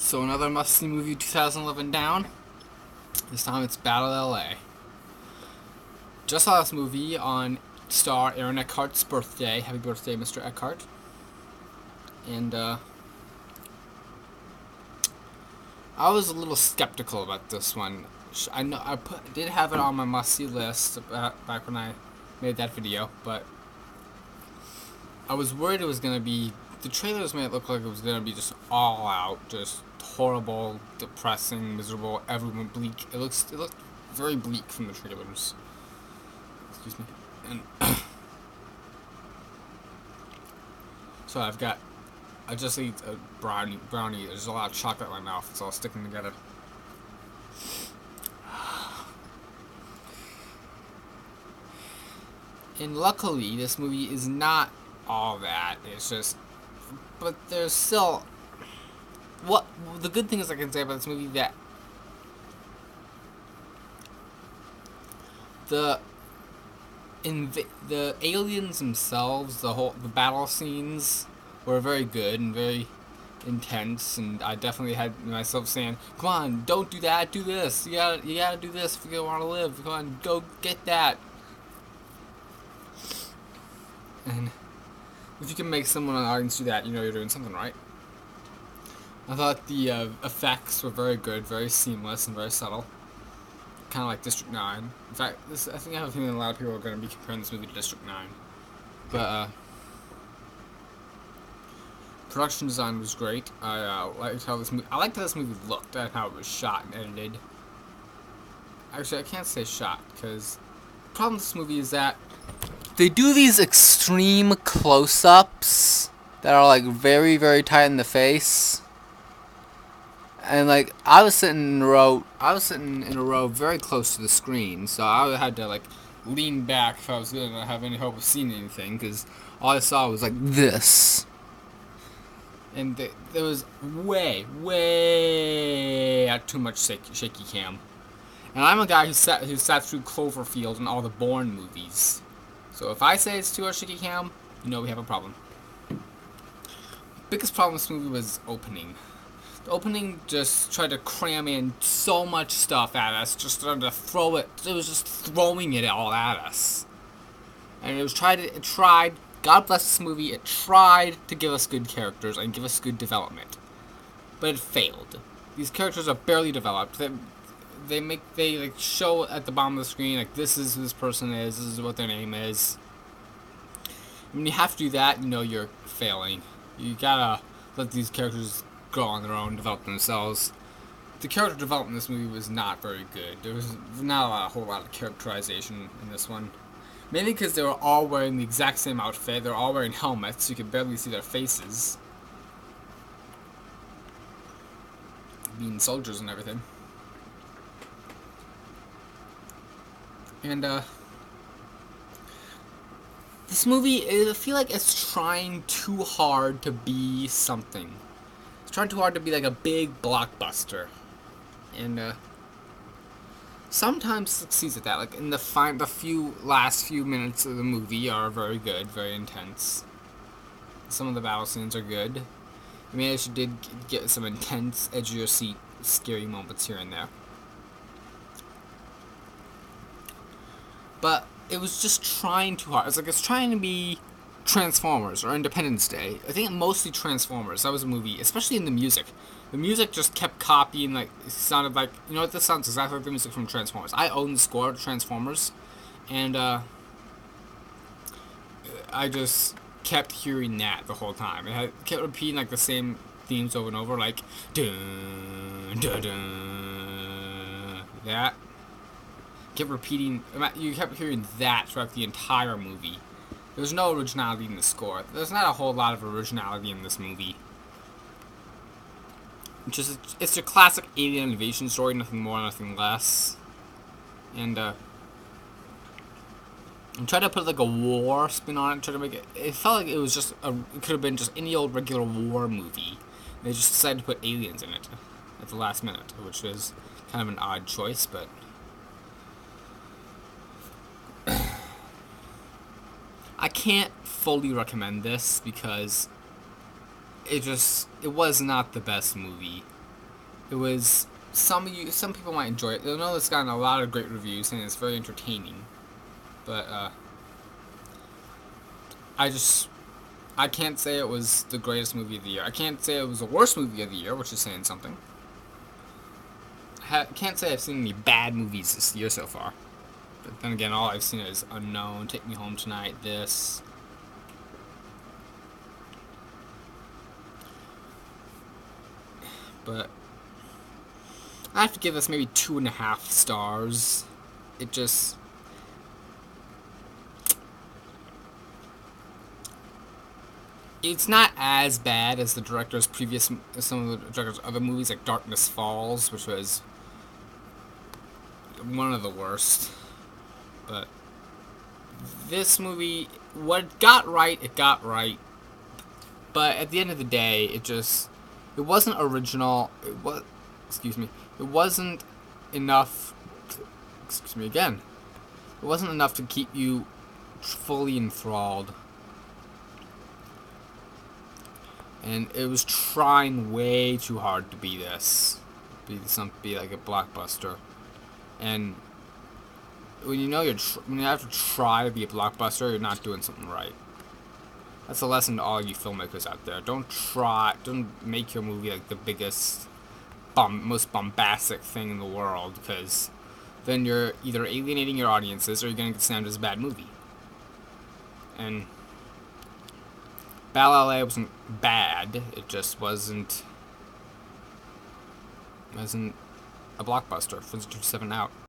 So another must-see movie 2011 down. This time it's Battle LA. Just saw this movie on star Aaron Eckhart's birthday. Happy birthday, Mr. Eckhart. And I was a little skeptical about this one. I know did have it on my must-see list back when I made that video, but I was worried it was gonna be. The trailers made it look like it was gonna be just all out, just horrible, depressing, miserable, everyone bleak. It looked very bleak from the trailers. Excuse me. And so I just ate a brownie. There's a lot of chocolate in my mouth. It's all sticking together. And luckily, this movie is not all that. It's just, but there's still. What the good thing is I can say about this movie that the aliens themselves, the battle scenes were very good and very intense, and I definitely had myself saying, "Come on, don't do that, do this. You gotta do this if you want to live. Come on, go get that." And if you can make someone in the audience do that, you know you're doing something right. I thought the effects were very good, very seamless, and very subtle. Kind of like District 9. In fact, I think I have a feeling a lot of people are going to be comparing this movie to District 9. But, production design was great. I liked how this movie looked and how it was shot and edited. Actually, I can't say shot, because the problem with this movie is that they do these extreme close-ups that are, like, very, very tight in the face. And like I was sitting in a row very close to the screen, so I had to like lean back if I was gonna have any hope of seeing anything, because all I saw was like this, and there was way too much shaky cam. And I'm a guy who sat through Cloverfield and all the Bourne movies, so if I say it's too much shaky cam, you know we have a problem. Biggest problem with this movie was opening. The opening just tried to cram in so much stuff at us, just started to throw it. It was just throwing it all at us. And it tried, God bless this movie, it tried to give us good characters and give us good development. But it failed. These characters are barely developed. They like show at the bottom of the screen, like, this is who this person is, this is what their name is. When you have to do that, you know you're failing. You gotta let these characters go on their own, develop themselves. The character development in this movie was not very good. There was not a whole lot of characterization in this one. Mainly because they were all wearing the exact same outfit. They were all wearing helmets, so you could barely see their faces. Being soldiers and everything. And, this movie, I feel like it's trying too hard to be something. Trying too hard to be like a big blockbuster, and sometimes succeeds at that. Like in the last few minutes of the movie are very good, very intense. Some of the battle scenes are good. I mean, she did get some intense, edge of your seat, scary moments here and there. But it was just trying too hard. It's trying to be Transformers or Independence Day. I think mostly Transformers. That was a movie, especially in the music. The music just kept copying, like, it sounded like, you know what, this sounds exactly like the music from Transformers. I own the score to Transformers, and I just kept hearing that the whole time. It kept repeating like the same themes over and over, like dun dun dun. That kept repeating. You kept hearing that throughout the entire movie. There's no originality in the score. There's not a whole lot of originality in this movie. It's your classic alien invasion story, nothing more, nothing less. And I'm trying to put like a war spin on it, try to make it. It felt like it was just it could have been just any old regular war movie. They just decided to put aliens in it at the last minute, which was kind of an odd choice, but I can't fully recommend this because it was not the best movie. It was some people might enjoy it. I know it's gotten a lot of great reviews and it's very entertaining, but I can't say it was the greatest movie of the year. I can't say it was the worst movie of the year, which is saying something. Can't say I've seen any bad movies this year so far. But then again, all I've seen is Unknown, Take Me Home Tonight, this. But I have to give this maybe 2.5 stars. It just... It's not as bad as the director's some of the director's other movies, like Darkness Falls, which was one of the worst. But this movie, what it got right. But at the end of the day, it wasn't original. It wasn't enough. Excuse me again. It wasn't enough to keep you fully enthralled. And it was trying way too hard to be this. Be like a blockbuster. And when you know when you have to try to be a blockbuster, you're not doing something right. That's a lesson to all you filmmakers out there. Don't make your movie like the biggest, most bombastic thing in the world, because then you're either alienating your audiences or you're going to get slammed as a bad movie. And Battle LA wasn't bad, it just wasn't a blockbuster. 7 out.